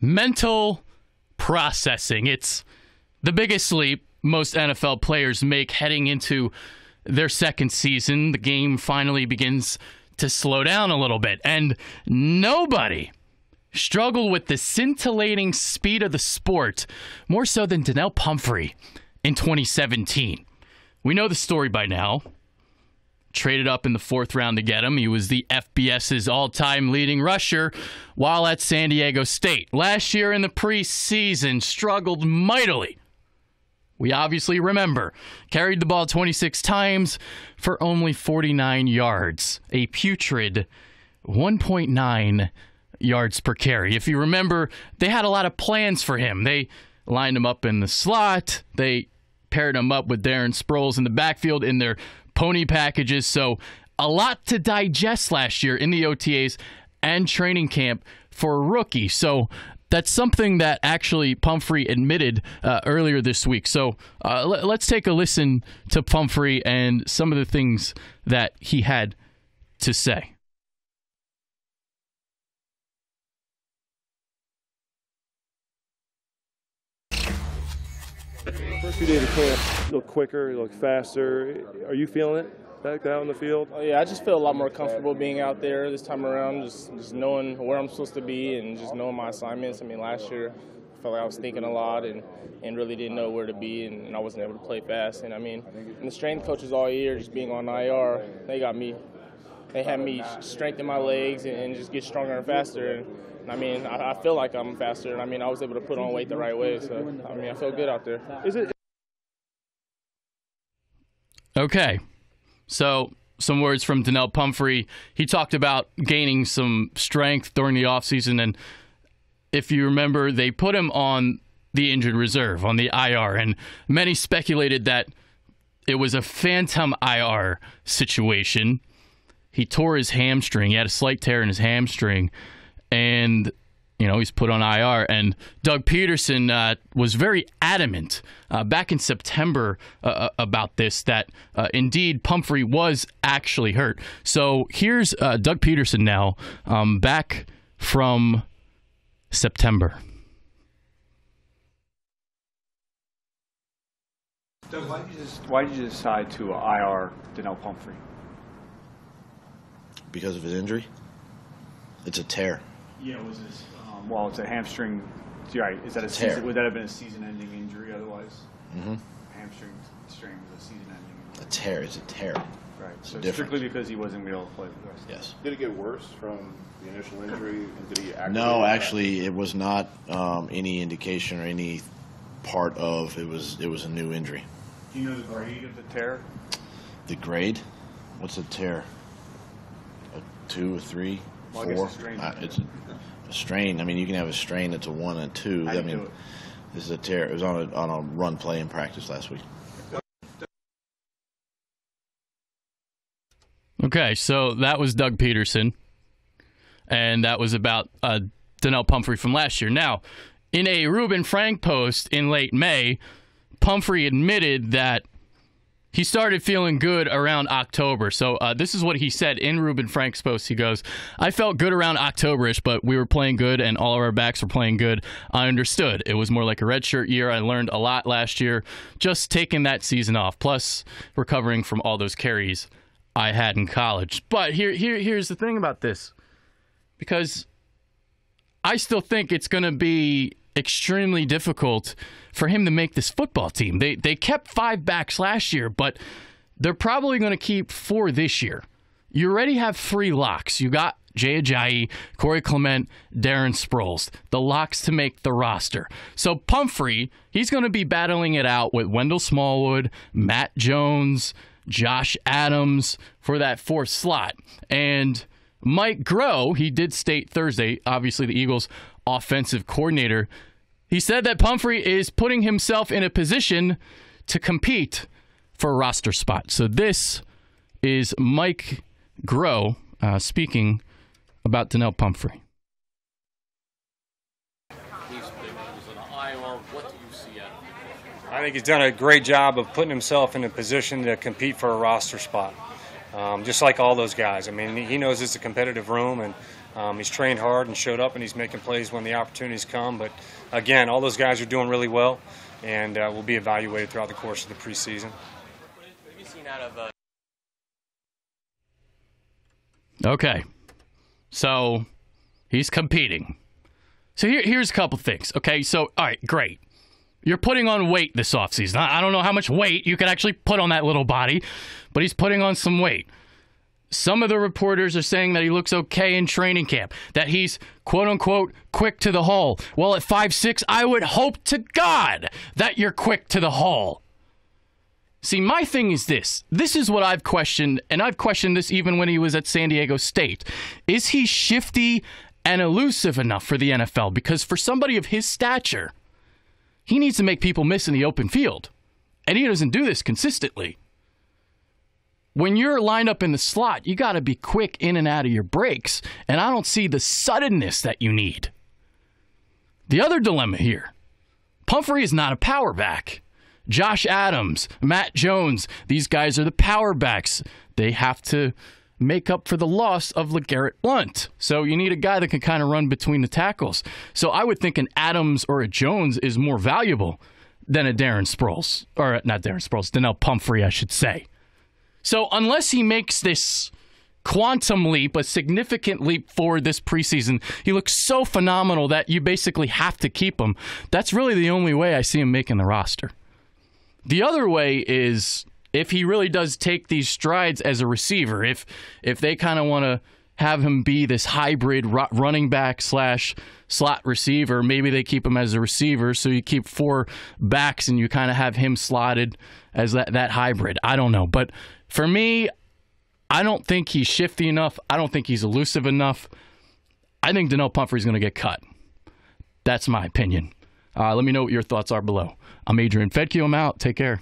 Mental processing. It's the biggest leap most NFL players make heading into their second season. The game finally begins to slow down a little bit, and nobody struggled with the scintillating speed of the sport more so than Donnel Pumphrey in 2017. We know the story by now. Traded up in the 4th round to get him. He was the FBS's all-time leading rusher while at San Diego State. Last year in the preseason, struggled mightily. We obviously remember. Carried the ball 26 times for only 49 yards. A putrid 1.9 yards per carry. If you remember, they had a lot of plans for him. They lined him up in the slot. They paired him up with Darren Sproles in the backfield in their pony packages. So a lot to digest last year in the OTAs and training camp for a rookie. So that's something that actually Pumphrey admitted earlier this week. So let's take a listen to Pumphrey and some of the things that he had to say. First few days of camp, you look quicker, you look faster. Are you feeling it back out in the field? Oh, yeah, I just feel a lot more comfortable being out there this time around, just knowing where I'm supposed to be and just knowing my assignments. I mean, last year I felt like I was thinking a lot and really didn't know where to be, and I wasn't able to play fast. And I mean, and the strength coaches all year, just being on IR, they had me strengthen my legs and just get stronger and faster. And I mean, I feel like I'm faster, and I mean, I was able to put on weight the right way. So I mean, I feel good out there. Okay, so some words from Donnel Pumphrey. He talked about gaining some strength during the offseason, and if you remember, they put him on the injured reserve, on the IR, and many speculated that it was a phantom IR situation. He tore his hamstring. He had a slight tear in his hamstring, and he's put on IR. And Doug Peterson was very adamant back in September about this, that indeed Pumphrey was actually hurt. So here's Doug Peterson now, back from September. Doug, why did you decide to IR Donnel Pumphrey? Because of his injury? It's a tear. Yeah, was this? Well, it's a hamstring. Right? Is that a season? Would that have been a season-ending injury otherwise? Mm-hmm. Hamstring strain was a season-ending injury. A tear is a tear. Right. So strictly because he wasn't able to play for the rest. Yes. Did it get worse from the initial injury, and did he aggravate? No, actually, it was not any indication or any part of it. Was a new injury. Do you know the grade of the tear? The grade? What's a tear? A 2, a 3, well, 4? It's a strain. It's a strain. I mean, you can have a strain that's a 1 and 2. I mean, this is a tear. It was on a run play in practice last week. Okay, so that was Doug Peterson, and that was about Donnel Pumphrey from last year. Now, in a Reuben Frank post in late May, Pumphrey admitted that he started feeling good around October. So this is what he said in Reuben Frank's post. He goes, "I felt good around October-ish, but we were playing good and all of our backs were playing good. I understood. It was more like a redshirt year. I learned a lot last year, just taking that season off, plus recovering from all those carries I had in college." But here's the thing about this, because I still think it's going to be extremely difficult for him to make this football team. They kept 5 backs last year, but they're probably going to keep 4 this year. You already have 3 locks. You got Jay Ajayi, Corey Clement, Darren Sproles, the locks to make the roster. So Pumphrey, he's going to be battling it out with Wendell Smallwood, Matt Jones, Josh Adams for that 4th slot. And Mike Groh, he did state Thursday, obviously the Eagles' offensive coordinator, he said that Pumphrey is putting himself in a position to compete for a roster spot. So this is Mike Groh speaking about Donnel Pumphrey. I think he's done a great job of putting himself in a position to compete for a roster spot, just like all those guys. I mean, he knows it's a competitive room, and He's trained hard and showed up, and he's making plays when the opportunities come. But, again, all those guys are doing really well, and will be evaluated throughout the course of the preseason. What have you seen out of Okay. So he's competing. So here's a couple things. Okay, so, all right, great. You're putting on weight this offseason. I don't know how much weight you could actually put on that little body, but he's putting on some weight. Some of the reporters are saying that he looks okay in training camp, that he's, quote-unquote, quick to the hole. Well, at 5'6", I would hope to God that you're quick to the hole. See, my thing is this. This is what I've questioned, and I've questioned this even when he was at San Diego State. Is he shifty and elusive enough for the NFL? Because for somebody of his stature, he needs to make people miss in the open field. And he doesn't do this consistently. When you're lined up in the slot, you got to be quick in and out of your breaks. And I don't see the suddenness that you need. The other dilemma here, Pumphrey is not a power back. Josh Adams, Matt Jones, these guys are the power backs. They have to make up for the loss of LeGarrette Blount. So you need a guy that can kind of run between the tackles. So I would think an Adams or a Jones is more valuable than a Darren Sproles. Or not Darren Sproles, Donnel Pumphrey, I should say. So unless he makes this quantum leap, a significant leap forward this preseason, he looks so phenomenal that you basically have to keep him. That's really the only way I see him making the roster. The other way is if he really does take these strides as a receiver, if they kind of want to have him be this hybrid running back / slot receiver, maybe they keep him as a receiver, so you keep 4 backs and you kind of have him slotted as that hybrid. I don't know. But for me, I don't think he's shifty enough. I don't think he's elusive enough. I think Donnel Pumphrey's going to get cut. That's my opinion. Let me know what your thoughts are below. I'm Adrian Fedkiw. I'm out. Take care.